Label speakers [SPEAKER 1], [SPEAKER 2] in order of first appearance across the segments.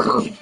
[SPEAKER 1] Mm.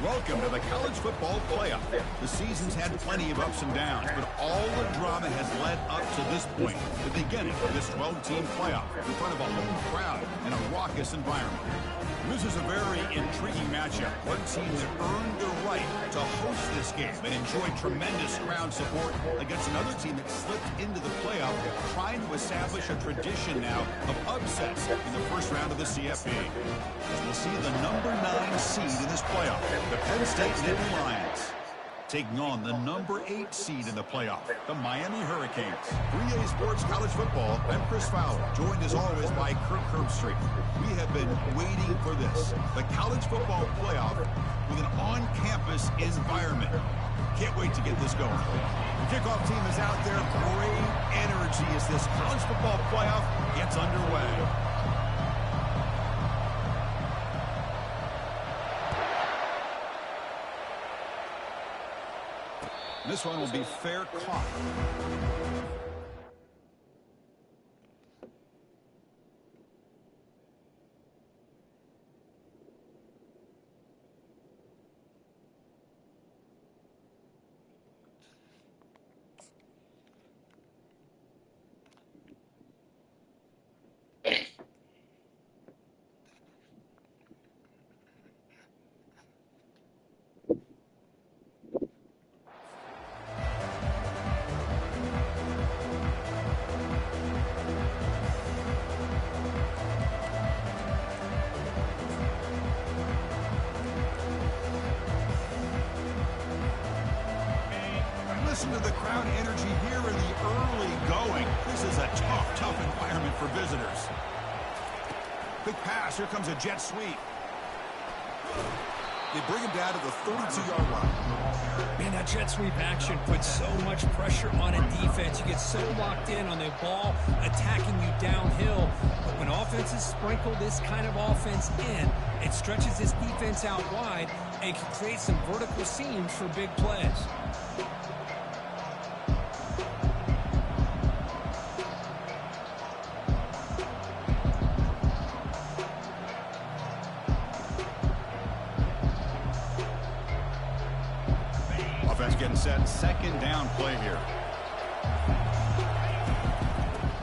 [SPEAKER 2] Welcome to the college football playoff. The season's had plenty of ups and downs, but all the drama has led up to this point, the beginning of this 12-team playoff in front of a home crowd in a raucous environment. This is a very intriguing matchup. One team that earned the right to host this game and enjoyed tremendous crowd support against another team that slipped into the playoff, trying to establish a tradition now of upsets in the first round of the CFP. As we'll see the number 9 seed in this playoff, the Penn State Nittany Lions, taking on the number 8 seed in the playoff, the Miami Hurricanes. 3A Sports College Football, I'm Chris Fowler, joined as always by Kirk Herbstreit. We have been waiting for this, the college football playoff with an on-campus environment. Can't wait to get this going. The kickoff team is out there, great energy as this college football playoff gets underway. This one will be fair caught. Listen to the crowd energy here in the early going. This is a tough environment for visitors. Quick pass. Here comes a jet sweep. They bring him down to the 32-yard line.
[SPEAKER 3] Man, that jet sweep action puts so much pressure on a defense. You get so locked in on the ball attacking you downhill. But when offenses sprinkle this kind of offense in, it stretches this defense out wide and can create some vertical seams for big plays.
[SPEAKER 2] Getting set, second down play here.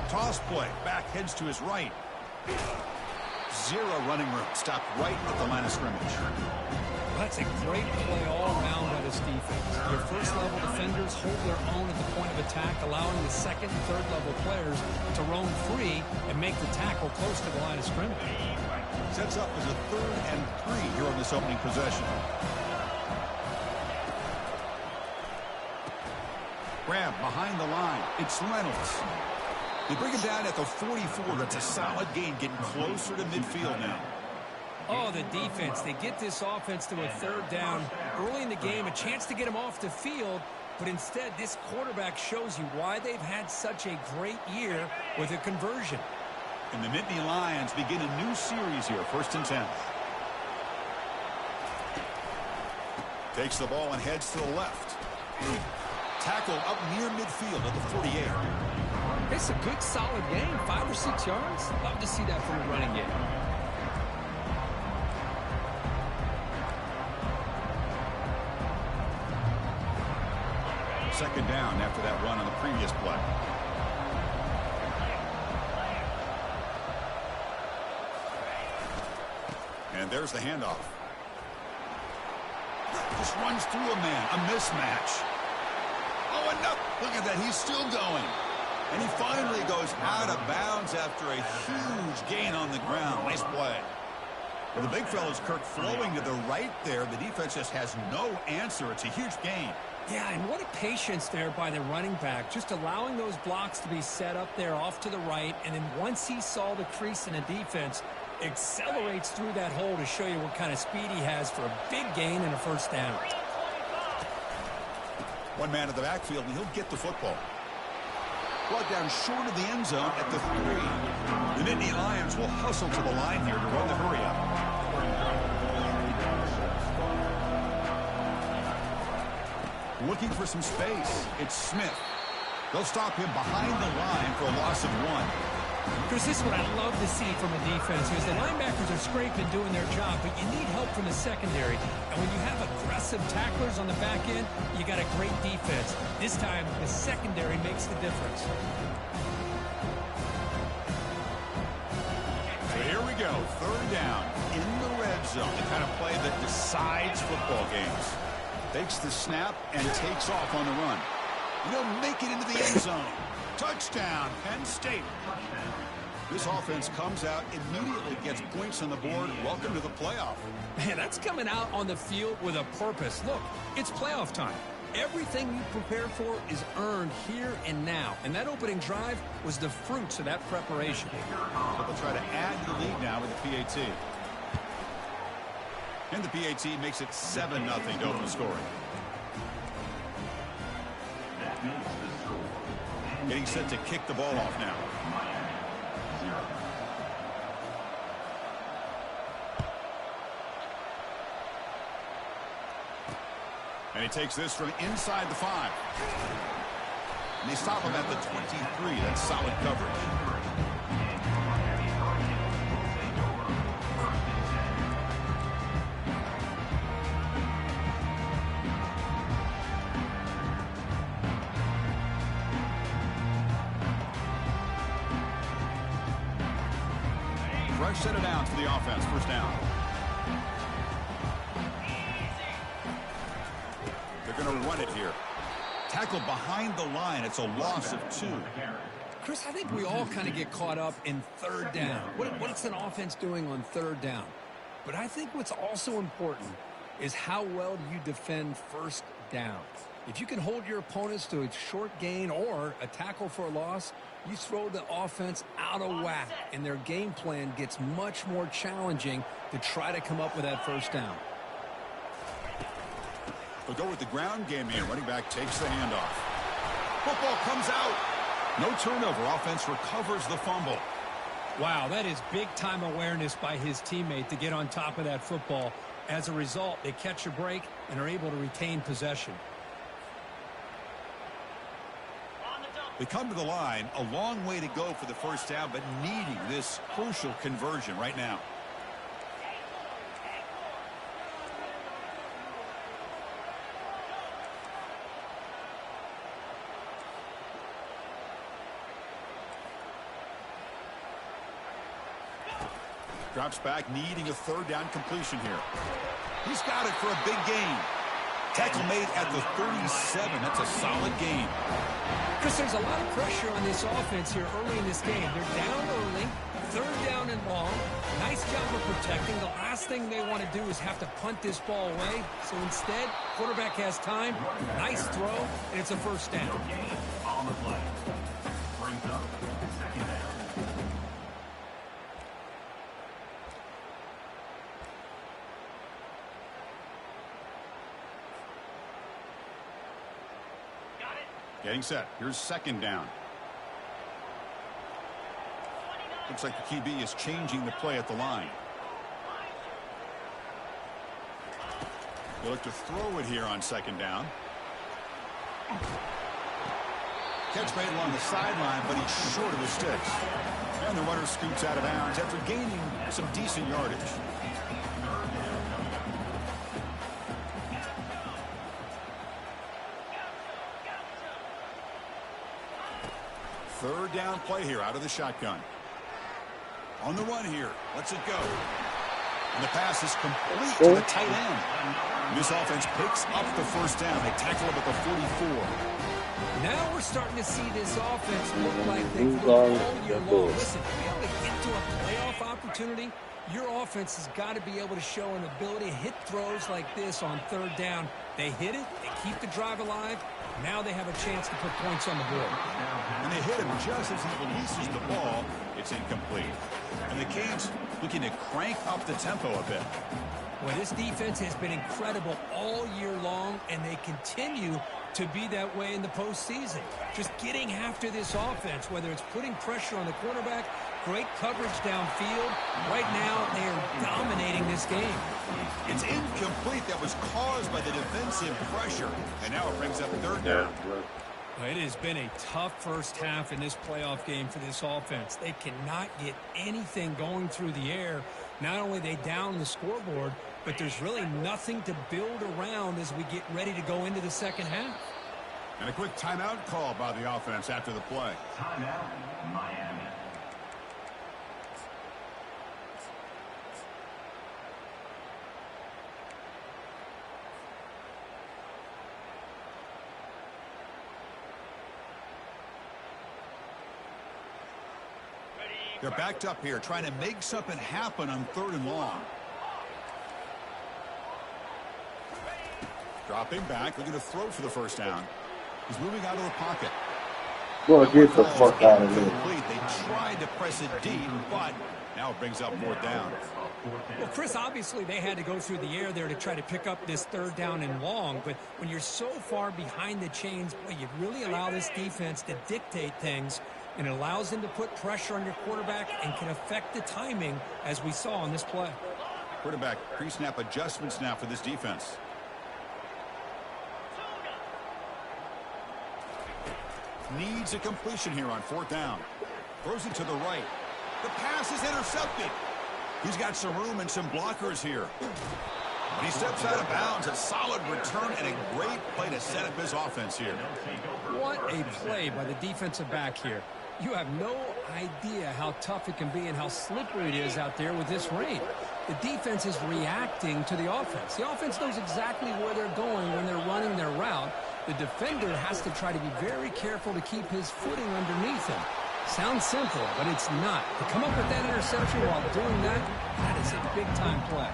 [SPEAKER 2] Toss play, back heads to his right. Zero running room, stopped right at the line of scrimmage.
[SPEAKER 3] That's a great play all around by this defense. Your first level defenders hold their own at the point of attack, allowing the second and third level players to roam free and make the tackle close to the line of scrimmage.
[SPEAKER 2] Sets up as a 3rd and 3 here on this opening possession. Grab behind the line. It's Reynolds. They bring him down at the 44. That's a solid gain, getting closer to midfield now.
[SPEAKER 3] Oh, the defense. They get this offense to a 3rd down early in the game, a chance to get him off the field, but instead this quarterback shows you why they've had such a great year with a conversion.
[SPEAKER 2] And the Nittany Lions begin a new series here, 1st and 10. Takes the ball and heads to the left. Tackled up near midfield at the 48.
[SPEAKER 3] It's a good, solid game. 5 or 6 yards. Love to see that from the running game.
[SPEAKER 2] Second down after that run on the previous play. And there's the handoff. Just runs through a man. A mismatch. Oh, and no. Look at that. He's still going. And he finally goes out of bounds after a huge gain on the ground. Nice play. Well, the big fella's, Kirk, flowing to the right there. The defense just has no answer. It's a huge gain.
[SPEAKER 3] Yeah, and what a patience there by the running back. Just allowing those blocks to be set up there off to the right. And then once he saw the crease in the defense, accelerates through that hole to show you what kind of speed he has for a big gain and a 1st down.
[SPEAKER 2] One man in the backfield, and he'll get the football. Brought down short of the end zone at the 3. The Nittany Lions will hustle to the line here to run the hurry-up. Looking for some space. It's Smith. They'll stop him behind the line for a loss of 1.
[SPEAKER 3] Chris, this is what I love to see from a defense is the linebackers are scraping, doing their job, but you need help from the secondary. And when you have aggressive tacklers on the back end, you got a great defense. This time, the secondary makes the difference.
[SPEAKER 2] So here we go, third down in the red zone. The kind of play that decides football games. Takes the snap and takes off on the run. He'll make it into the end zone. Touchdown, Penn State. This offense comes out, immediately gets points on the board. Welcome to the playoff.
[SPEAKER 3] Man, that's coming out on the field with a purpose. Look, it's playoff time. Everything you prepared for is earned here and now. And that opening drive was the fruits of that preparation.
[SPEAKER 2] But they'll try to add the lead now with the PAT. And the PAT makes it 7-0 to open the scoring. Getting set to kick the ball off now. And he takes this from inside the 5. And they stop him at the 23. That's solid coverage. Fresh set of downs for the offense. First down. They're going to run it here. Tackle behind the line. It's a loss of 2.
[SPEAKER 3] Chris, I think we all kind of get caught up in third down. What's an offense doing on third down? But I think what's also important is how well do you defend first down. If you can hold your opponents to a short gain or a tackle for a loss, you throw the offense out of whack, and their game plan gets much more challenging to try to come up with that first down.
[SPEAKER 2] They'll go with the ground game here. Running back takes the handoff. Football comes out. No turnover. Offense recovers the fumble.
[SPEAKER 3] Wow, that is big-time awareness by his teammate to get on top of that football. As a result, they catch a break and are able to retain possession.
[SPEAKER 2] They come to the line, a long way to go for the first down, but needing this crucial conversion right now. Drops back, needing a third down completion here. He's got it for a big gain. Tackle made at the 37. That's a solid gain.
[SPEAKER 3] Chris, there's a lot of pressure on this offense here early in this game. They're down early, third down and long. Nice job of protecting. The last thing they want to do is have to punt this ball away. So instead, quarterback has time. Nice throw, and it's a first down.
[SPEAKER 1] On the play. Brings up second down.
[SPEAKER 2] Getting set. Here's second down. Looks like the QB is changing the play at the line. They look to throw it here on second down. Catch made along the sideline, but he's short of the sticks. And the runner scoots out of bounds after gaining some decent yardage. Third down play here out of the shotgun. On the run here. Lets it go. And the pass is complete to the tight end. This offense picks up the first down. They tackle him at the 44.
[SPEAKER 3] Now we're starting to see this offense look like they've looked all year long. Listen, to be able to get to a playoff opportunity, your offense has got to be able to show an ability to hit throws like this on third down. They hit it. They keep the drive alive. Now they have a chance to put points on the board.
[SPEAKER 2] And they hit him just as he releases the ball. It's incomplete. And the Canes looking to crank up the tempo a bit.
[SPEAKER 3] Well, this defense has been incredible all year long, and they continue to be that way in the postseason. Just getting after this offense, whether it's putting pressure on the quarterback, great coverage downfield. Right now, they are dominating this game.
[SPEAKER 2] It's incomplete. That was caused by the defensive pressure. And now it brings up third down.
[SPEAKER 3] It has been a tough first half in this playoff game for this offense. They cannot get anything going through the air. Not only are they down the scoreboard, but there's really nothing to build around as we get ready to go into the second half.
[SPEAKER 2] And a quick timeout call by the offense after the play.
[SPEAKER 1] Timeout, Miami.
[SPEAKER 2] They're backed up here, trying to make something happen on 3rd and long. Dropping back, looking to throw for the first down. He's moving out of the pocket.
[SPEAKER 4] Well, get the fuck out of here.
[SPEAKER 2] They tried to press it deep, but now it brings up 4th down.
[SPEAKER 3] Well, Chris, obviously they had to go through the air there to try to pick up this 3rd down and long, but when you're so far behind the chains, boy, you really allow this defense to dictate things, and it allows them to put pressure on your quarterback and can affect the timing, as we saw on this play.
[SPEAKER 2] Quarterback pre-snap adjustments now for this defense. Needs a completion here on 4th down. Throws it to the right. The pass is intercepted. He's got some room and some blockers here. But he steps out of bounds. A solid return and a great play to set up his offense here.
[SPEAKER 3] What a play by the defensive back here. You have no idea how tough it can be and how slippery it is out there with this rain. The defense is reacting to the offense. The offense knows exactly where they're going when they're running their route. The defender has to try to be very careful to keep his footing underneath him. Sounds simple, but it's not. To come up with that interception while doing that, that is a big-time play.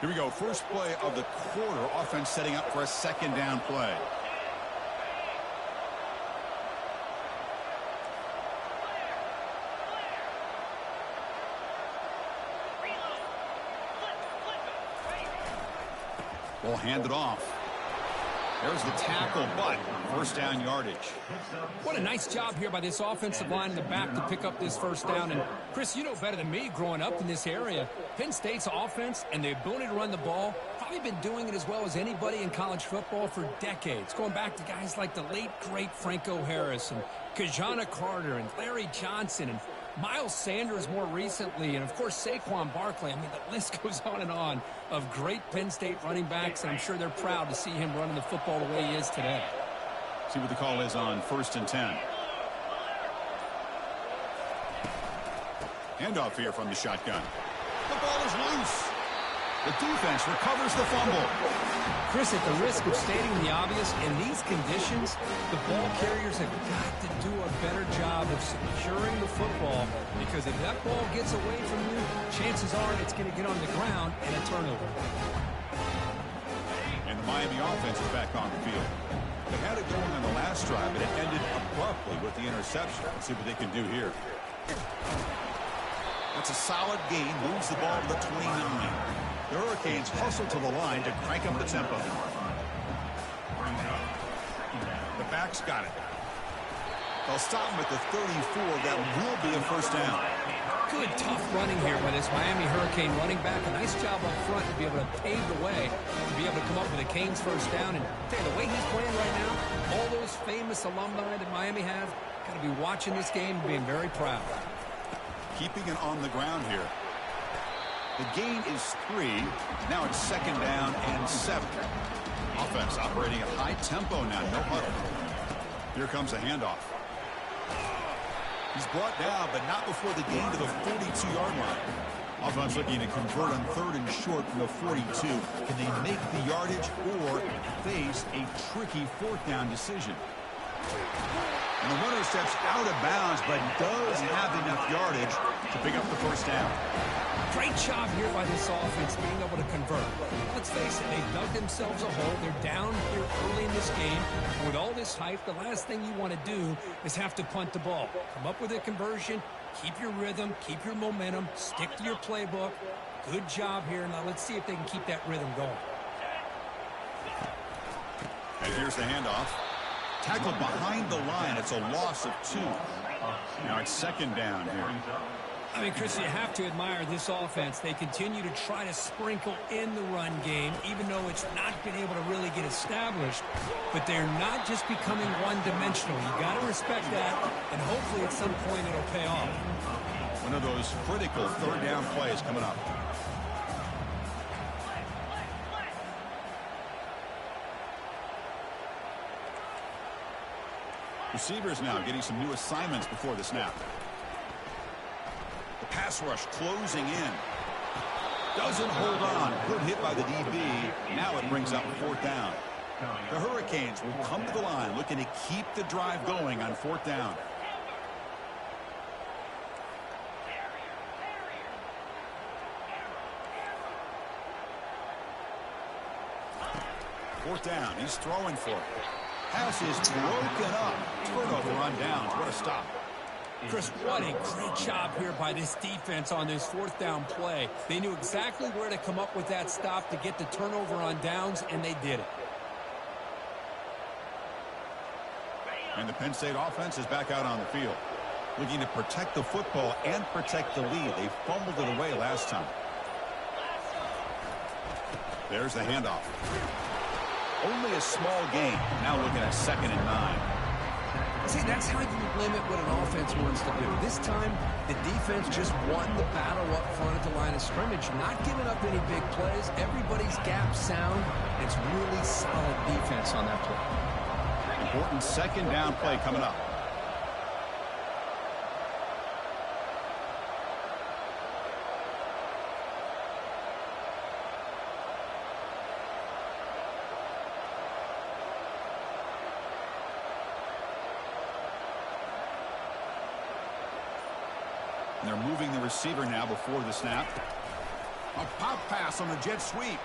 [SPEAKER 2] Here we go. First play of the quarter. Offense setting up for a 2nd down play. Ball handed off. There's the tackle, but 1st down yardage.
[SPEAKER 3] What a nice job here by this offensive line in the back to pick up this 1st down. And, Chris, you know better than me growing up in this area. Penn State's offense and the ability to run the ball, probably been doing it as well as anybody in college football for decades. Going back to guys like the late, great Franco Harris and Kajana Carter and Larry Johnson and Miles Sanders more recently, and, of course, Saquon Barkley. I mean, the list goes on of great Penn State running backs, and I'm sure they're proud to see him running the football the way he is today.
[SPEAKER 2] See what the call is on 1st and 10. Handoff here from the shotgun. The ball is loose. The defense recovers the fumble.
[SPEAKER 3] Chris, at the risk of stating the obvious, in these conditions, the ball carriers have got to do a better job of securing the football, because if that ball gets away from you, chances are it's going to get on the ground and a turnover.
[SPEAKER 2] And the Miami offense is back on the field. They had it going on the last drive, but it ended abruptly with the interception. Let's see what they can do here. That's a solid gain. Moves the ball to the 29. The Hurricanes hustle to the line to crank up the tempo. The back's got it. They'll stop him at the 34. That will be a 1st down.
[SPEAKER 3] Good, tough running here by this Miami Hurricane running back. A nice job up front to be able to pave the way, to be able to come up with a Canes 1st down. And the way he's playing right now, all those famous alumni that Miami have, got to be watching this game and being very proud.
[SPEAKER 2] Keeping it on the ground here. The gain is 3. Now it's 2nd down and 7. Offense operating at high tempo now. No huddle. Here comes a handoff. He's brought down, but not before the gain to the 42-yard line. Offense looking to convert on 3rd and short from the 42. Can they make the yardage or face a tricky 4th down decision? And the runner steps out of bounds, but does have enough yardage to pick up the first down.
[SPEAKER 3] Great job here by this offense being able to convert. Let's face it, they've dug themselves a hole. They're down here early in this game. With all this hype, the last thing you want to do is have to punt the ball. Come up with a conversion, keep your rhythm, keep your momentum, stick to your playbook. Good job here. Now let's see if they can keep that rhythm going.
[SPEAKER 2] And here's the handoff. Tackled behind the line. It's a loss of 2. Now it's second down here.
[SPEAKER 3] I mean, Chris, you have to admire this offense. They continue to try to sprinkle in the run game, even though it's not been able to really get established. But they're not just becoming one-dimensional. You got to respect that, and hopefully at some point it'll pay off.
[SPEAKER 2] One of those critical third down plays coming up. Receivers now getting some new assignments before the snap. The pass rush closing in. Doesn't hold on. Good hit by the DB. Now it brings up 4th down. The Hurricanes will come to the line looking to keep the drive going on 4th down. Fourth down. He's throwing for it. Pass is broken up. Turnover on downs. What a stop.
[SPEAKER 3] Chris, what a great job here by this defense on this 4th down play. They knew exactly where to come up with that stop to get the turnover on downs, and they did it.
[SPEAKER 2] And the Penn State offense is back out on the field, looking to protect the football and protect the lead. They fumbled it away last time. There's the handoff. Only a small gain. Now looking at 2nd and 9.
[SPEAKER 3] See, that's how you limit what an offense wants to do. This time, the defense just won the battle up front at the line of scrimmage, not giving up any big plays. Everybody's gap sound. It's really solid defense on that play.
[SPEAKER 2] Important 2nd down play coming up. They're moving the receiver now before the snap. A pop pass on the jet sweep.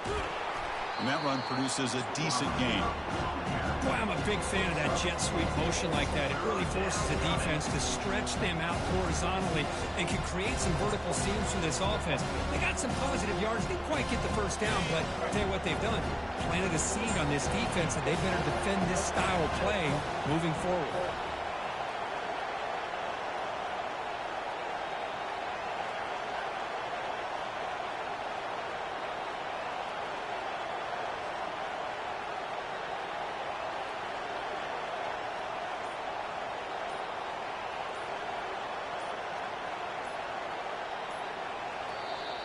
[SPEAKER 2] And that run produces a decent gain.
[SPEAKER 3] Boy, I'm a big fan of that jet sweep motion like that. It really forces the defense to stretch them out horizontally and can create some vertical seams for this offense. They got some positive yards. Didn't quite get the first down, but I'll tell you what they've done. Planted a seed on this defense, and they better defend this style of play moving forward.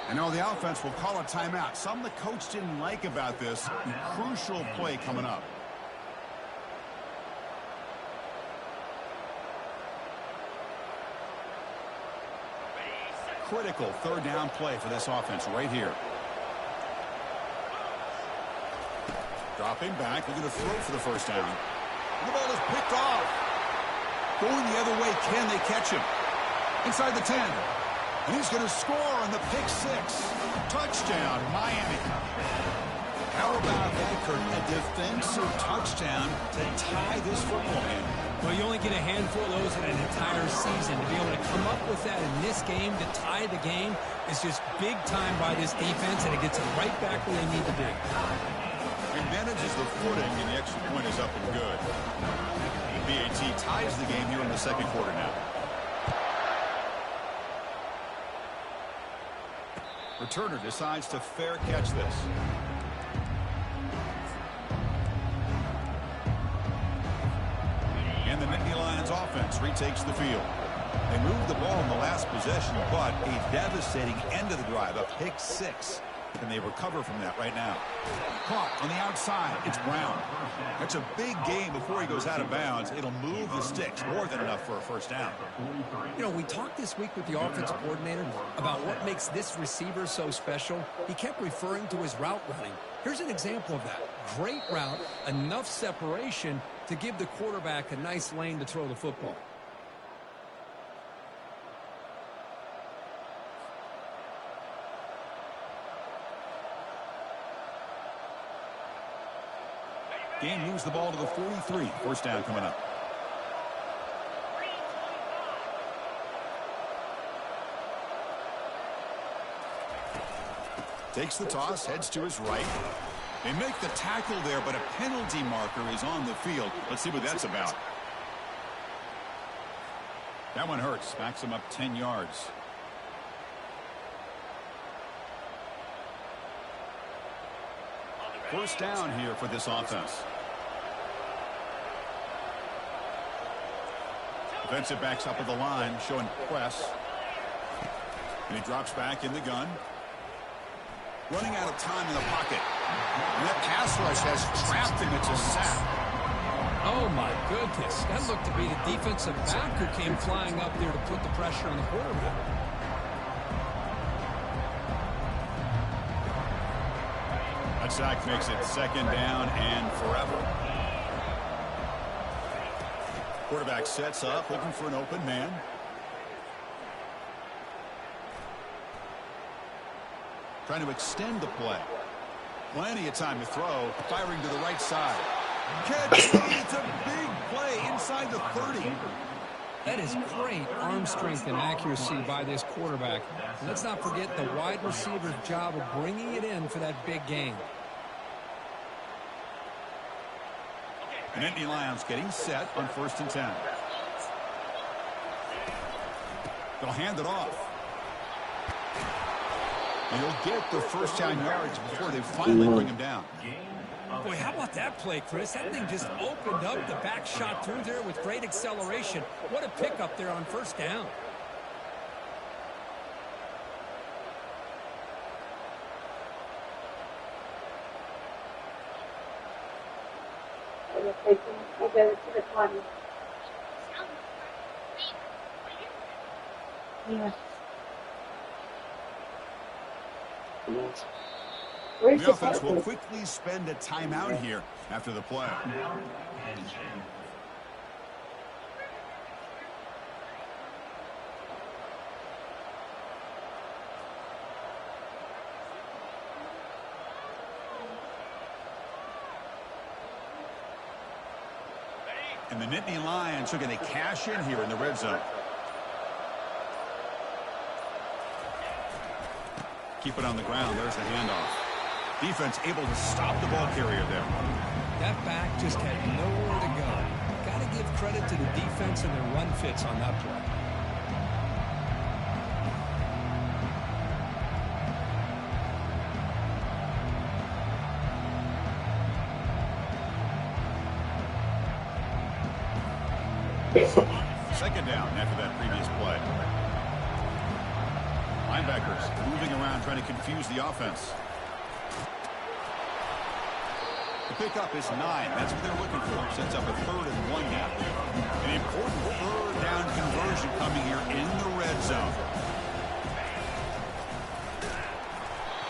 [SPEAKER 2] And now the offense will call a timeout. Something the coach didn't like about this. Crucial play coming up. Critical 3rd down play for this offense right here. Dropping back, looking to throw for the first down. And the ball is picked off. Going the other way, can they catch him? Inside the 10. And he's going to score on the pick 6. Touchdown, Miami. How about that, Kurt? A defensive touchdown to tie this football game.
[SPEAKER 3] Well, you only get a handful of those in an entire season. To be able to come up with that in this game to tie the game is just big time by this defense, and it gets them right back where they need to be.
[SPEAKER 2] Advantages the footing, and the extra point is up and good. BAT ties the game here in the 2nd quarter now. Returner decides to fair catch this. And the Nittany Lions offense retakes the field. They moved the ball in the last possession, but a devastating end of the drive, a pick 6. Can they recover from that right now? Caught on the outside. It's Brown. That's a big gain before he goes out of bounds. It'll move the sticks, more than enough for a first down.
[SPEAKER 3] You know, we talked this week with the offensive coordinator about what makes this receiver so special. He kept referring to his route running. Here's an example of that. Great route, enough separation to give the quarterback a nice lane to throw the football.
[SPEAKER 2] Game moves the ball to the 43. First down coming up. Takes the toss, heads to his right. They make the tackle there, but a penalty marker is on the field. Let's see what that's about. That one hurts. Backs him up 10 yards. First down here for this offense. Defensive backs up at the line, showing press. And he drops back in the gun. Running out of time in the pocket. And that pass rush has trapped him. It's a sack.
[SPEAKER 3] Oh, my goodness. That looked to be the defensive back who came flying up there to put the pressure on the quarterback.
[SPEAKER 2] That sack makes it second down and forever. Quarterback sets up, looking for an open man. Trying to extend the play. Plenty of time to throw. Firing to the right side. Catch. It's a big play inside the 30.
[SPEAKER 3] That is great arm strength and accuracy by this quarterback. Let's not forget the wide receiver's job of bringing it in for that big gain.
[SPEAKER 2] And Nittany Lions getting set on 1st and 10. They'll hand it off. And he'll get the first down yards before they finally bring him down.
[SPEAKER 3] Boy, how about that play, Chris? That thing just opened up. The back shot through there with great acceleration. What a pickup there on first down.
[SPEAKER 5] Yeah.
[SPEAKER 2] The offense will quickly spend a timeout here after the play. And the Nittany Lions are going to cash in here in the red zone. Keep it on the ground. There's the handoff. Defense able to stop the ball carrier there.
[SPEAKER 3] That back just had nowhere to go. Got to give credit to the defense and their run fits on that play.
[SPEAKER 2] Second down after that previous play. Linebackers moving around trying to confuse the offense. The pickup is 9. That's what they're looking for. Sets up a 3rd and 1 now. An important 3rd down conversion coming here in the red zone.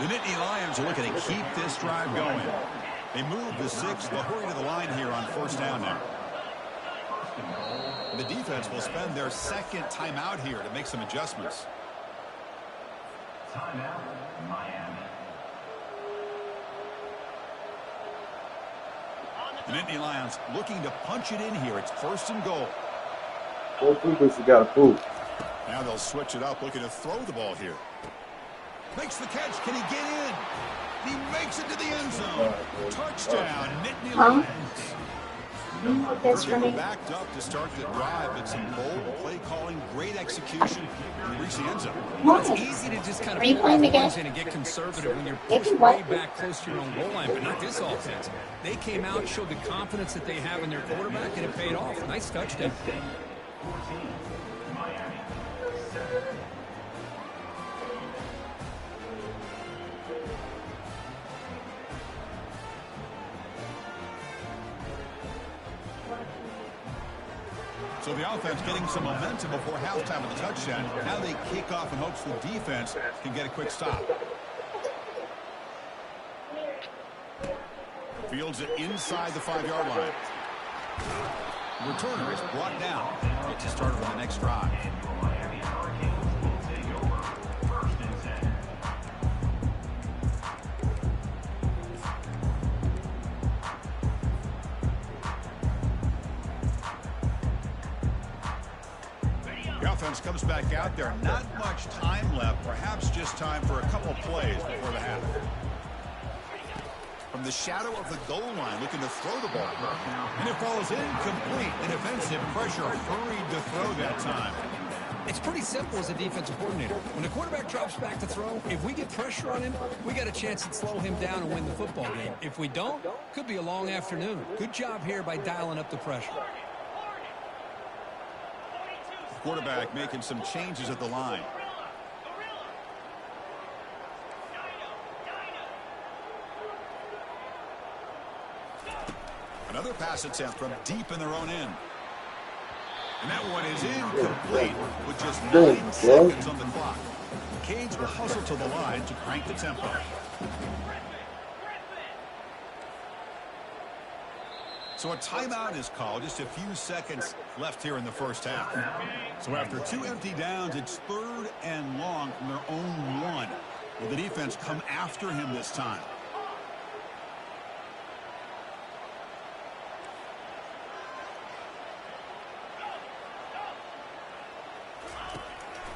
[SPEAKER 2] The Nittany Lions are looking to keep this drive going. They move the 6. They'll hurry to the line here on 1st down now. The defense will spend their second timeout here to make some adjustments.
[SPEAKER 1] Timeout, Miami.
[SPEAKER 2] The Nittany Lions looking to punch it in here. It's 1st and goal.
[SPEAKER 4] Both people got to move.
[SPEAKER 2] Now they'll switch it up, looking to throw the ball here. Makes the catch. Can he get in? He makes it to the end zone. Touchdown, Nittany Lions. Backed up to start the drive. It's some bold play calling, great execution, and reach the end zone.
[SPEAKER 3] It's easy to just kind of pull off ones in and get conservative when you're pushed way back close to your own goal line, but not this offense. They came out, showed the confidence that they have in their quarterback, and it paid off. Nice touchdown.
[SPEAKER 1] 14, Miami.
[SPEAKER 2] So the offense getting some momentum before halftime of the touchdown. Now they kick off in hopes the defense can get a quick stop. Fields it inside the 5-yard line. Returner is brought down to start on the next drive.
[SPEAKER 1] Miami Hurricanes will take over 1st and 10.
[SPEAKER 2] offense comes back out there. Not much time left. Perhaps just time for a couple plays before the half. From the shadow of the goal line, looking to throw the ball. And it falls incomplete. The defensive pressure hurried to throw that time.
[SPEAKER 3] It's pretty simple as a defensive coordinator. When the quarterback drops back to throw, if we get pressure on him, we got a chance to slow him down and win the football game. If we don't, could be a long afternoon. Good job here by dialing up the pressure.
[SPEAKER 2] Quarterback making some changes at the line. Another pass attempt from deep in their own end. And that one is incomplete with just 9 seconds on the clock. The Canes will hustle to the line to crank the tempo. So a timeout is called. Just a few seconds left here in the first half. So after 2 empty downs, it's 3rd and long from their own 1. Will the defense come after him this time?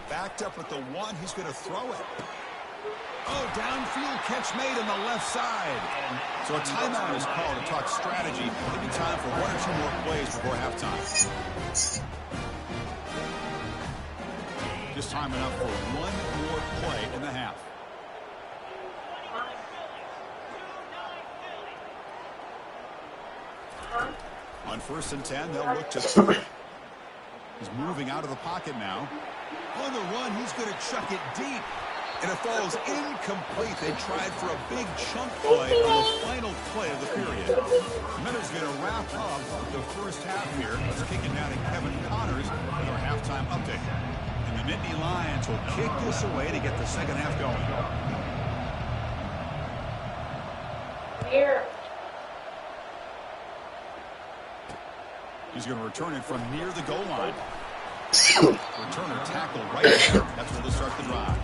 [SPEAKER 2] Backed up at the 1. He's going to throw it. Oh, downfield catch made on the left side. So a timeout is called to talk strategy. Maybe time for 1 or 2 more plays before halftime. Just time enough for 1 more play in the half. On 1st and 10, they'll look to throw. He's moving out of the pocket now. On the run, he's going to chuck it deep. And it falls incomplete. They tried for a big chunk play on the final play of the period. Miller's going to wrap up the first half here. Let's kick it down to Kevin Connors with our halftime update. And the Nittany Lions will kick this away to get the second half going.
[SPEAKER 5] Here.
[SPEAKER 2] He's going to return it from near the goal line. Returner tackle right there. That's where they'll start the drive.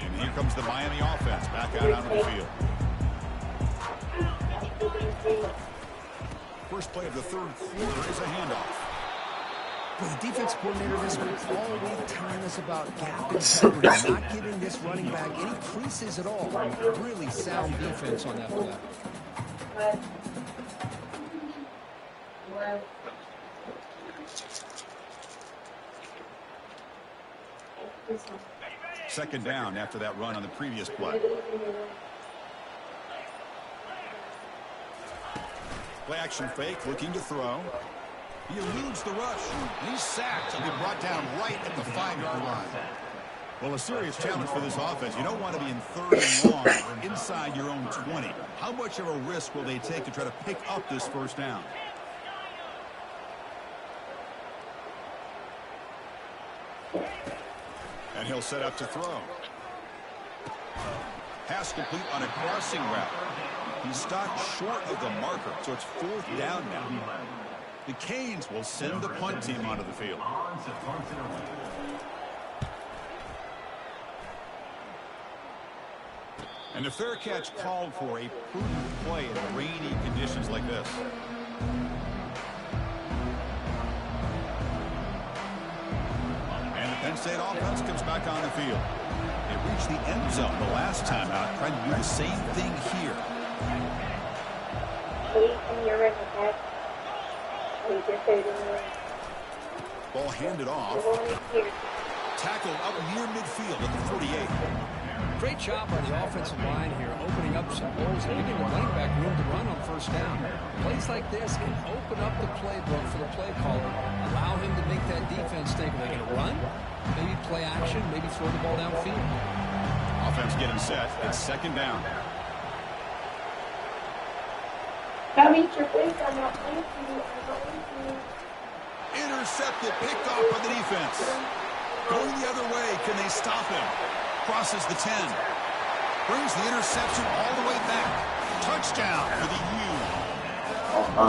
[SPEAKER 2] And here comes the Miami offense back out onto the field. First play of the 3rd quarter is a handoff.
[SPEAKER 3] Well, the defense coordinator this week all week telling us about gap integrity, not giving this running back any creases at all. Really sound defense on that play.
[SPEAKER 2] Second down after that run on the previous play. Play action fake, looking to throw. He eludes the rush. He's sacked. He'll be brought down right at the 5-yard line. Well, a serious challenge for this offense. You don't want to be in 3rd and long inside your own 20. How much of a risk will they take to try to pick up this first down? And he'll set up to throw. Pass complete on a crossing route. He's stopped short of the marker, so it's 4th down now. The Canes will send the punt team onto the field. And a fair catch called for a prudent play in rainy conditions like this. And the Penn State offense comes back on the field. They reached the end zone the last time out, trying to do the same thing here. Ball handed off. Tackled up near midfield at the 48.
[SPEAKER 3] Great job on the offensive line here, opening up some holes and giving the running back room to run on 1st down. Plays like this can open up the playbook for the play caller, allow him to make that defense think, are they going to run? Maybe play action, maybe throw the ball downfield.
[SPEAKER 2] Offense getting set. It's 2nd down.
[SPEAKER 5] Come eat your face. I'm not playing for you. I'm not playing for you.
[SPEAKER 2] Intercepted, picked off by the defense. Going the other way, can they stop him? Crosses the 10. Brings the interception all the way back. Touchdown for the U. The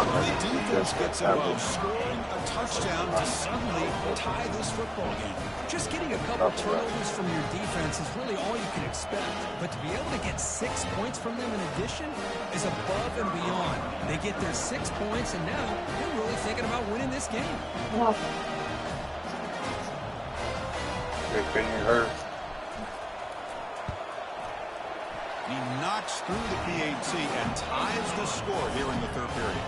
[SPEAKER 2] defense gets involved, scoring a touchdown to suddenly tie this football game.
[SPEAKER 3] Just getting a couple turnovers from your defense is really all you can expect. But to be able to get 6 points from them in addition is above and beyond. They get their 6 points, and now they're really thinking about winning this game.
[SPEAKER 2] He knocks through the PAT and ties the score here in the third period.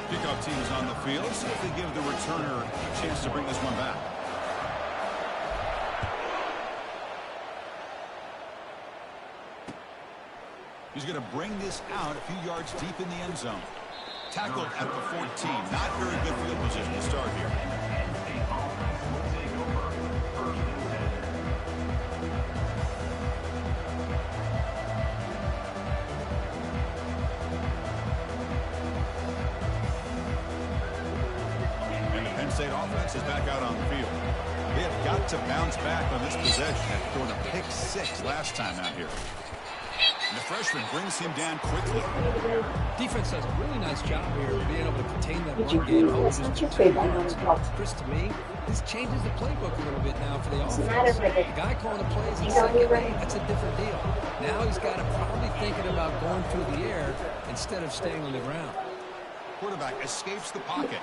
[SPEAKER 2] Kickoff team is on the field. See if they give the returner a chance to bring this one back. He's going to bring this out a few yards deep in the end zone. Tackled at the 14. Not very good field position to start here. And the Penn State offense is back out on the field. They have got to bounce back on this possession after throwing a pick 6 last time out here. And the freshman brings him down quickly.
[SPEAKER 3] Defense does a really nice job here of being able to contain that run game. Chris, to me, this changes the playbook a little bit now for the offense. The guy calling the plays in second, that's a different deal. Now he's got to probably thinking about going through the air instead of staying on the ground.
[SPEAKER 2] Quarterback escapes the pocket.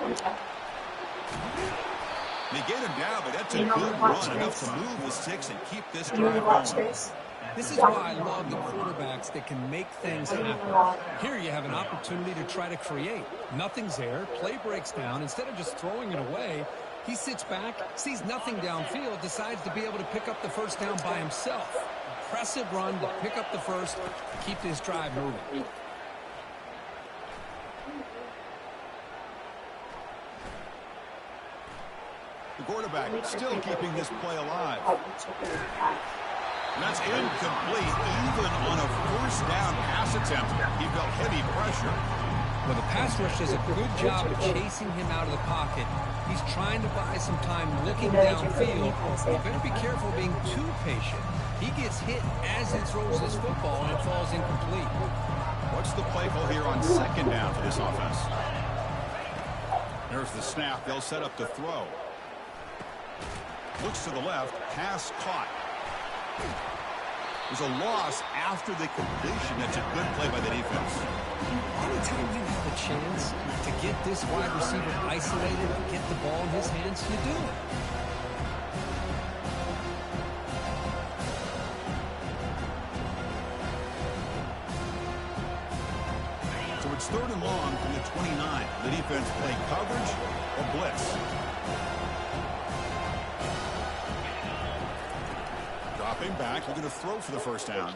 [SPEAKER 2] They get him down, but that's a good run, enough to move the sticks and keep this drive going.
[SPEAKER 3] This is why I love the quarterbacks that can make things happen. Here you have an opportunity to try to create. Nothing's there. Play breaks down. Instead of just throwing it away, he sits back, sees nothing downfield, decides to be able to pick up the first down by himself. Impressive run to pick up the first, keep this drive moving.
[SPEAKER 2] The quarterback still keeping this play alive. And that's incomplete, even on a first down pass attempt. He felt heavy pressure.
[SPEAKER 3] Well, the pass rush does a good job of chasing him out of the pocket. He's trying to buy some time looking downfield. You better be careful being too patient. He gets hit as he throws this football, and it falls incomplete.
[SPEAKER 2] What's the play call here on second down for this offense? There's the snap. They'll set up the throw. Looks to the left. Pass caught. There's a loss after the completion. That's a good play by the defense.
[SPEAKER 3] Anytime you have a chance to get this wide receiver isolated and get the ball in his hands, you do it.
[SPEAKER 2] So it's 3rd and long from the 29. The defense play coverage or blitz. Dropping back, looking to throw for the first down.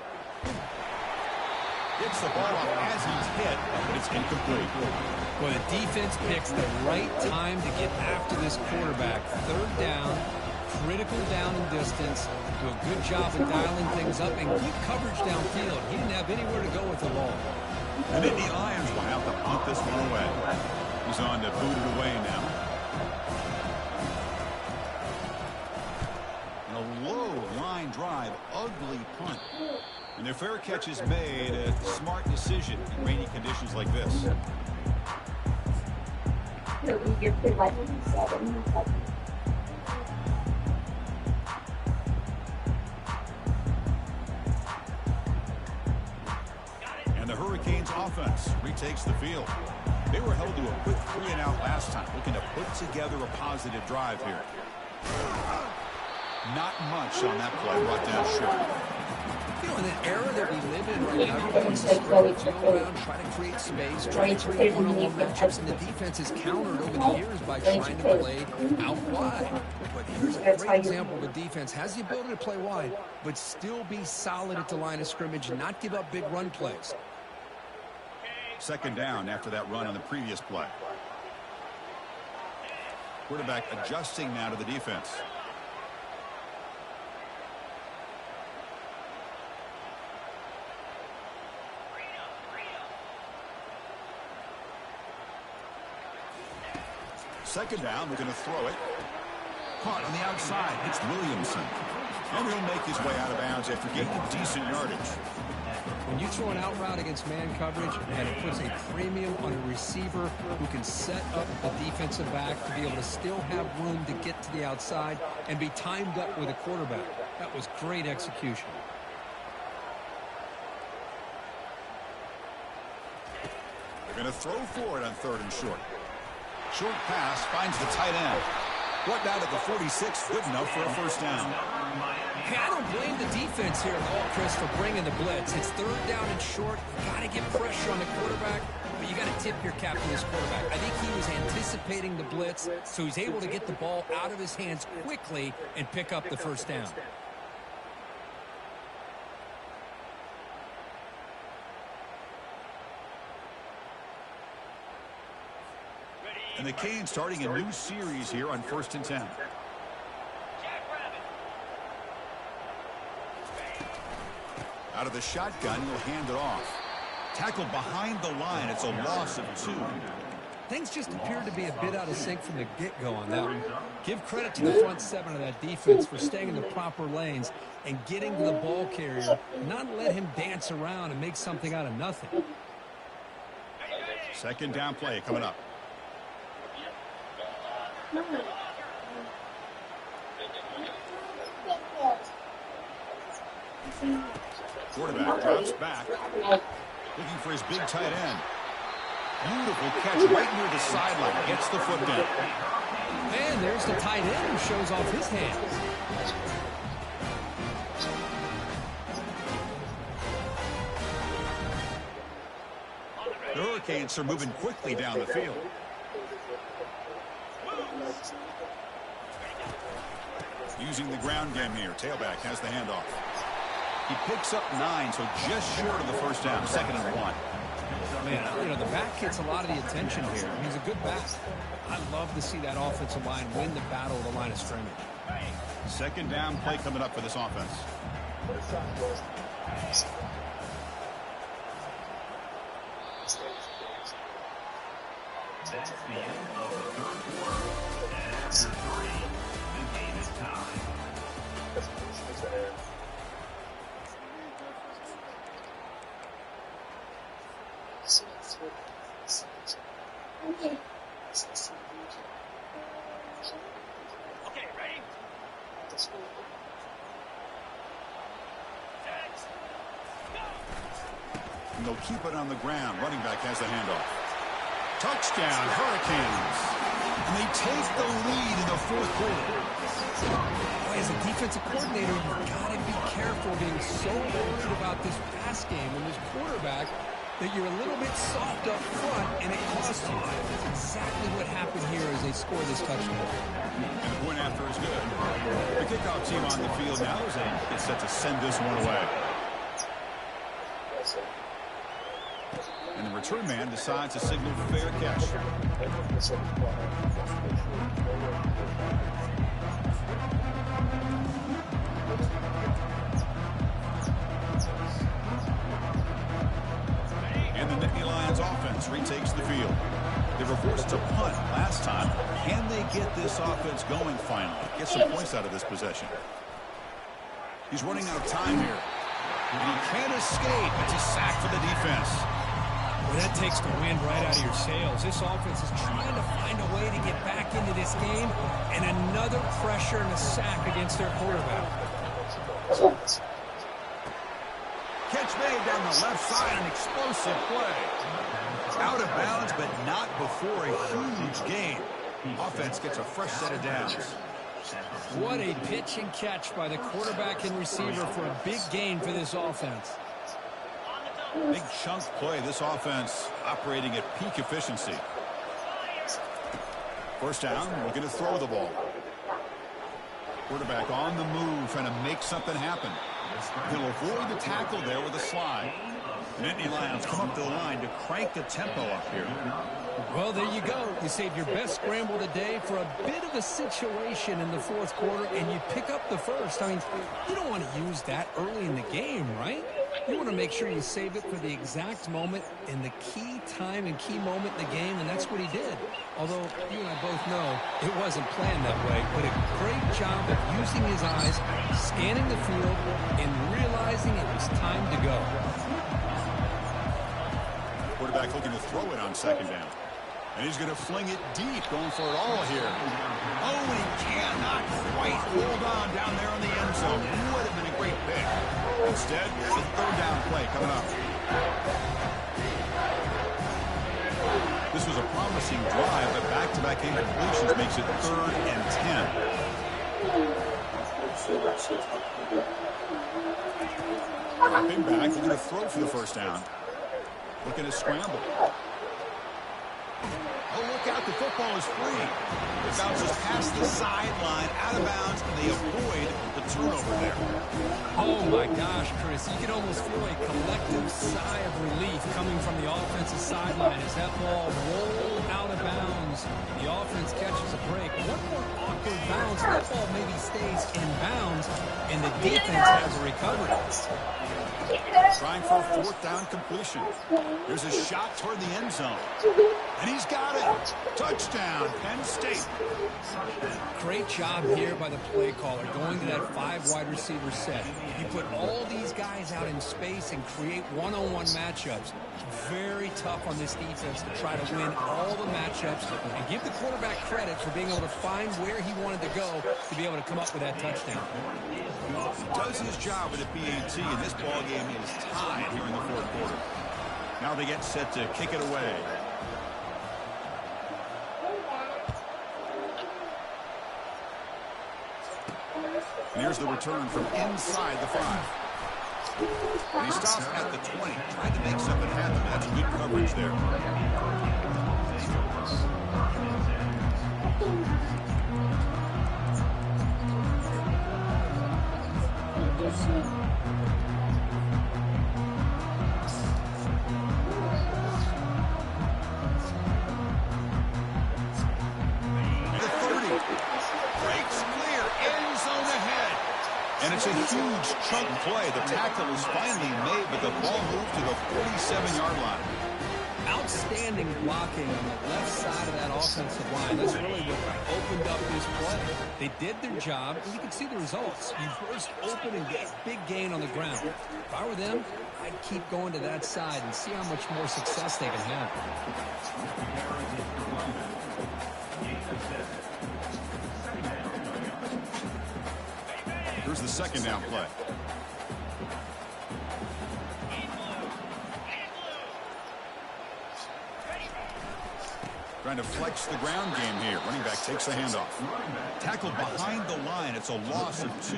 [SPEAKER 2] Gets the ball up as he's hit, but it's incomplete.
[SPEAKER 3] Well, the defense picks the right time to get after this quarterback. 3rd down, critical down and distance. Do a good job of dialing things up and good coverage downfield. He didn't have anywhere to go with the ball.
[SPEAKER 2] And then the Lions will have to punt this one away. He's on to boot it away now. And a low line drive, ugly punt. And their fair catch is made, a smart decision in rainy conditions like this. And the Hurricanes offense retakes the field. They were held to a quick 3-and-out last time, looking to put together a positive drive here. Not much on that play, brought down short.
[SPEAKER 3] You know, in the era that we live in right now, everybody wants to spread the field around, try to create space, try to create one-on-one matchups, and the defense is countered over the years by trying to play out wide. But here's a great example of a defense has the ability to play wide, but still be solid at the line of scrimmage and not give up big run plays.
[SPEAKER 2] 2nd down after that run on the previous play. Quarterback adjusting now to the defense. Second down, we're going to throw it. Caught on the outside. It's Williamson. And he'll make his way out of bounds after gaining decent yardage.
[SPEAKER 3] When you throw an out route against man coverage, and it puts a premium on a receiver who can set up the defensive back to be able to still have room to get to the outside and be timed up with a quarterback. That was great execution.
[SPEAKER 2] They're going to throw for it on 3rd and short. Short pass finds the tight end. Brought down at the 46, good enough for a first down.
[SPEAKER 3] Hey, I don't blame the defense here at all, Chris, for bringing the blitz. It's 3rd down and short. You got to get pressure on the quarterback, but you got to tip your cap to this quarterback. I think he was anticipating the blitz, so he's able to get the ball out of his hands quickly and pick up the first down.
[SPEAKER 2] And the Canes starting a new series here on 1st and 10. Out of the shotgun, he'll hand it off. Tackled behind the line. It's a loss of 2.
[SPEAKER 3] Things just appeared to be a bit out of sync from the get-go on that one. Give credit to the front 7 of that defense for staying in the proper lanes and getting to the ball carrier, not let him dance around and make something out of nothing.
[SPEAKER 2] 2nd down play coming up. Quarterback drops back, looking for his big tight end. Beautiful catch right near the sideline. Gets the foot down.
[SPEAKER 3] And there's the tight end who shows off his hands.
[SPEAKER 2] The Hurricanes are moving quickly down the field. Using the ground game here. Tailback has the handoff. He picks up 9, so just short of the first down. 2nd and 1.
[SPEAKER 3] Man, you know, the back gets a lot of the attention here. He's a good back. I love to see that offensive line win the battle of the line of scrimmage.
[SPEAKER 2] 2nd down play coming up for this offense.
[SPEAKER 1] That's the end of the 3rd quarter. And after 3, the game is tied.
[SPEAKER 5] Okay.
[SPEAKER 3] Okay, ready?
[SPEAKER 2] And they'll keep it on the ground. Running back has the handoff. Touchdown, Hurricanes. And they take the lead in the 4th quarter.
[SPEAKER 3] Boy, as a defensive coordinator, you've got to be careful being so worried about this pass game and this quarterback that you're a little bit soft up front, and it costs you. That's exactly what happened here as they score this touchdown.
[SPEAKER 2] And the point after is good. The kickoff team on the field now is it's set to send this one away. And the return man decides to signal fair catch. And the Nittany Lions offense retakes the field. They were forced to punt last time. Can they get this offense going finally? Get some points out of this possession. He's running out of time here. And he can't escape. It's a sack for the defense.
[SPEAKER 3] Well, that takes the wind right out of your sails. This offense is trying to find a way to get back into this game, and another pressure and a sack against their quarterback.
[SPEAKER 2] Catch made down the left side, an explosive play. Out of bounds, but not before a huge gain. Offense gets a fresh set of downs.
[SPEAKER 3] What a pitch and catch by the quarterback and receiver for a big gain for this offense.
[SPEAKER 2] Big chunk play. This offense operating at peak efficiency. First down, we're going to throw the ball. Quarterback on the move, trying to make something happen. He'll avoid the tackle there with a slide. Nittany Lions come up the line to crank the tempo up here.
[SPEAKER 3] Well, there you go. You saved your best scramble today for a bit of a situation in the 4th quarter, and you pick up the first. I mean, you don't want to use that early in the game, right? You want to make sure you save it for the exact moment in the key time and key moment in the game, and that's what he did. Although you and I both know it wasn't planned that way, but a great job of using his eyes, scanning the field, and realizing it was time to go.
[SPEAKER 2] Quarterback looking to throw it on second down. And he's going to fling it deep, going for it all here. Oh, and he cannot quite hold on down there in the end zone. Would have been a great pick. Instead, it's a third down play coming up. This was a promising drive, but back-to-back incompletions makes it 3rd and 10. Dropping back, looking to throw for the first down. Looking to scramble. Oh, look out, the football is free. It bounces past the sideline, out of bounds, and they avoid the turnover there.
[SPEAKER 3] Oh, my gosh, Chris. You can almost feel a collective sigh of relief coming from the offensive sideline as that ball rolled out of bounds. The offense catches a break. One more awkward bounce, that ball maybe stays in bounds, and the defense has a recovery.
[SPEAKER 2] Trying for a 4th down completion. There's a shot toward the end zone. And he's got it. Touchdown, Penn State.
[SPEAKER 3] Great job here by the play caller, going to that 5 wide receiver set. You put all these guys out in space and create one-on-one matchups. Very tough on this defense to try to win all the matchups and give the quarterback credit for being able to find where he wanted to go to be able to come up with that touchdown.
[SPEAKER 2] Does his job with the BAT, and this ball game is tied here in the 4th quarter. Now they get set to kick it away. And here's the return from inside the 5. And he stops at the 20, trying to make something happen. That's good coverage there. And it's a huge chunk play. The tackle is finally made, but the ball moved to the 47-yard line.
[SPEAKER 3] Outstanding blocking on the left side of that offensive line. That's really what opened up this play. They did their job, and you can see the results. You burst open and get a big gain on the ground. If I were them, I'd keep going to that side and see how much more success they can have.
[SPEAKER 2] Here's the second down play. Trying to flex the ground game here. Running back takes the handoff. Tackled behind the line. It's a loss of 2.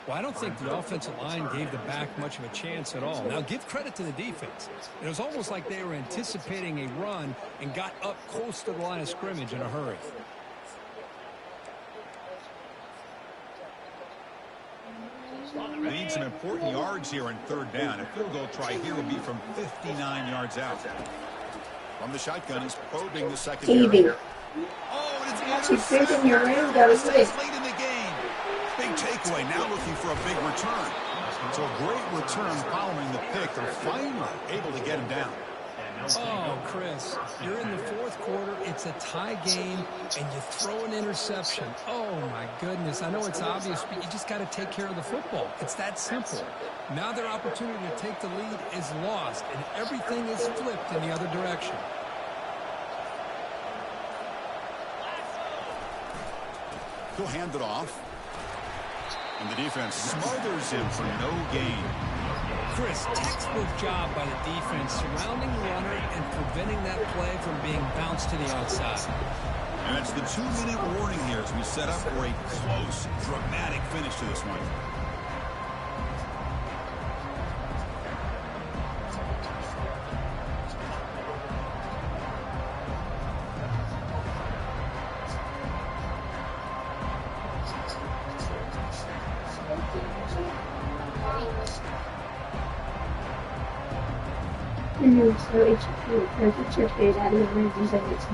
[SPEAKER 3] Well, I don't think the offensive line gave the back much of a chance at all. Now, give credit to the defense. It was almost like they were anticipating a run and got up close to the line of scrimmage in a hurry.
[SPEAKER 2] They need some important yards here on 3rd down. A field goal try here would be from 59 yards out. From the shotgun, he's probing the secondary. Oh, and it's
[SPEAKER 5] late in
[SPEAKER 2] the game. Big takeaway. Now looking for a big return. So a great return following the pick. They're finally able to get him down.
[SPEAKER 3] Oh, Chris, you're in the 4th quarter. It's a tie game, and you throw an interception. Oh, my goodness. I know it's obvious, but you just got to take care of the football. It's that simple. Now their opportunity to take the lead is lost, and everything is flipped in the other direction.
[SPEAKER 2] He'll hand it off. And the defense smothers him for no gain.
[SPEAKER 3] Chris, textbook job by the defense surrounding the runner and preventing that play from being bounced to the outside.
[SPEAKER 2] And it's the 2-minute warning here as we set up for a close, dramatic finish to this one.
[SPEAKER 5] So it's perfect out of the ranges that it's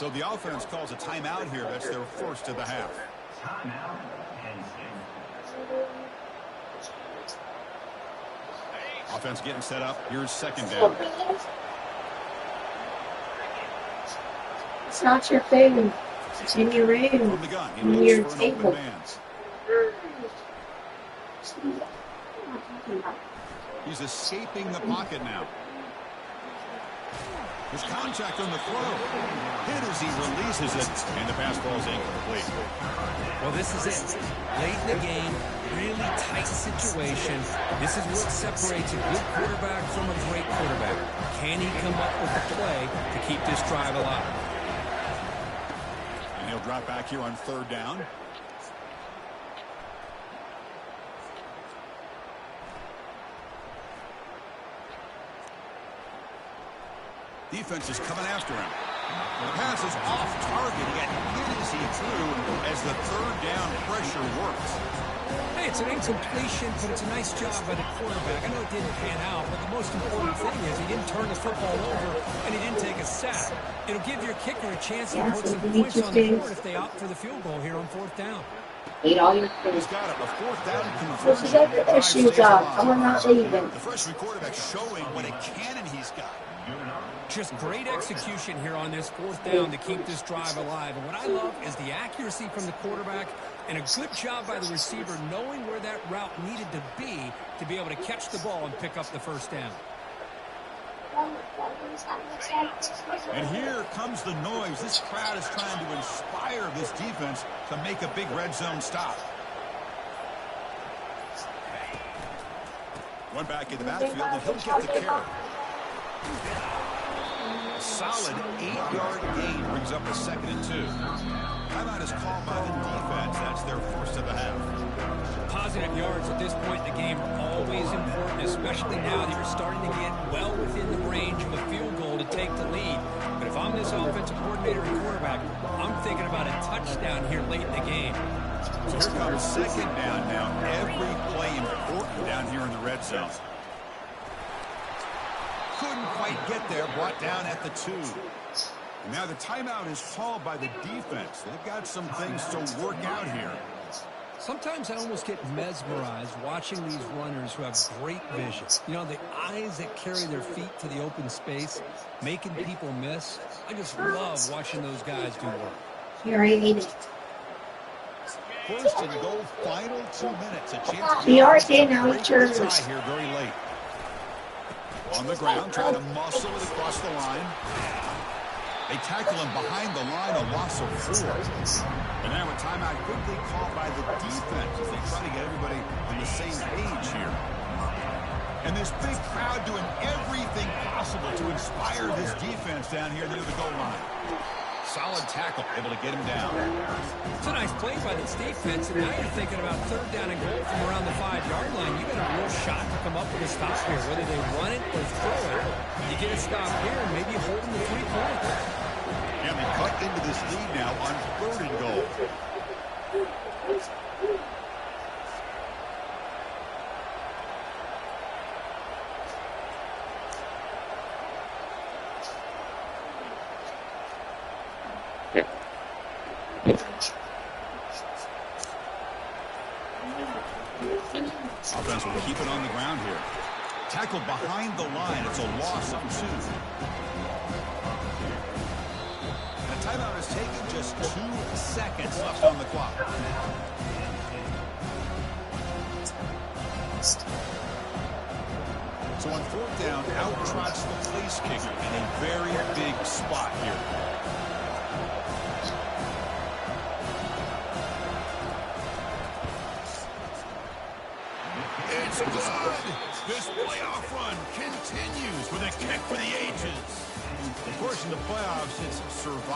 [SPEAKER 2] So the offense calls a timeout here. That's their first of the half.
[SPEAKER 1] Timeout.
[SPEAKER 2] Offense getting set up. Here's second down.
[SPEAKER 5] It's not your food. It's in your room.
[SPEAKER 2] From the gun, he
[SPEAKER 5] In your
[SPEAKER 2] looks for an
[SPEAKER 5] table.
[SPEAKER 2] open man. He's escaping the pocket now. There's contact on the throw. Hit as he releases it, and the pass ball is incomplete.
[SPEAKER 3] Well, this is it. Late in the game, really tight situation. This is what separates a good quarterback from a great quarterback. Can he come up with the play to keep this drive alive?
[SPEAKER 2] And he'll drop back here on third down. Defense is coming after him. The pass is off target. He got hit as he threw as the third down pressure works.
[SPEAKER 3] Hey, it's an incompletion, but it's a nice job by the quarterback. I know it didn't pan out, but the most important thing is he didn't turn the football over and he didn't take a sack. It'll give your kicker a chance to put some points on the board if they opt for the field goal here on fourth down.
[SPEAKER 5] Eat all your food.
[SPEAKER 2] He's got a fourth down
[SPEAKER 5] This is their shoes off. I'm not leaving.
[SPEAKER 2] The freshman quarterback showing what a cannon he's got.
[SPEAKER 3] Just great execution here on this fourth down to keep this drive alive. And what I love is the accuracy from the quarterback and a good job by the receiver knowing where that route needed to be able to catch the ball and pick up the first down.
[SPEAKER 2] And here comes the noise. This crowd is trying to inspire this defense to make a big red zone stop. One back in the backfield, and he'll get the carry. A solid 8-yard gain brings up a 2nd and 2. Timeout is called by the defense. That's their first of the half.
[SPEAKER 3] Positive yards at this point in the game are always important, especially now that you're starting to get well within the range of a field goal to take the lead. But if I'm this offensive coordinator and quarterback, I'm thinking about a touchdown here late in the game.
[SPEAKER 2] So here comes second down now. Every play important down here in the red zone. Couldn't quite get there, brought down at the 2. Now the timeout is called by the defense. They've got some things to work out here.
[SPEAKER 3] Sometimes I almost get mesmerized watching these runners who have great vision. You know, the eyes that carry their feet to the open space, making people miss. I just love watching those guys do work.
[SPEAKER 5] Here, I ate it.
[SPEAKER 2] First and goal, final 2 minutes. A chance to
[SPEAKER 5] We are in now. It's yours.
[SPEAKER 2] tie here very late. On the ground, trying to muscle it across the line. They tackle him behind the line, a loss of 4. And now a timeout quickly called by the defense as they try to get everybody on the same page here. And this big crowd doing everything possible to inspire this defense down here near the goal line. Solid tackle, able to get him down.
[SPEAKER 3] It's a nice play by this defense, and now you're thinking about third down and goal from around the 5-yard line. You got a real shot to come up with a stop here, whether they run it or throw it. You get a stop here and maybe hold them to 3 points.
[SPEAKER 2] And they cut into this lead now on 3rd and goal. Offense will keep it on the ground here. Tackled behind the line. It's a loss of 2. The timeout is taken. Just 2 seconds left on the clock. So on 4th down, out trots the place kicker in a very big spot here. It's good. This playoff run continues with a kick for the ages. Of course, in the playoffs, it's survival.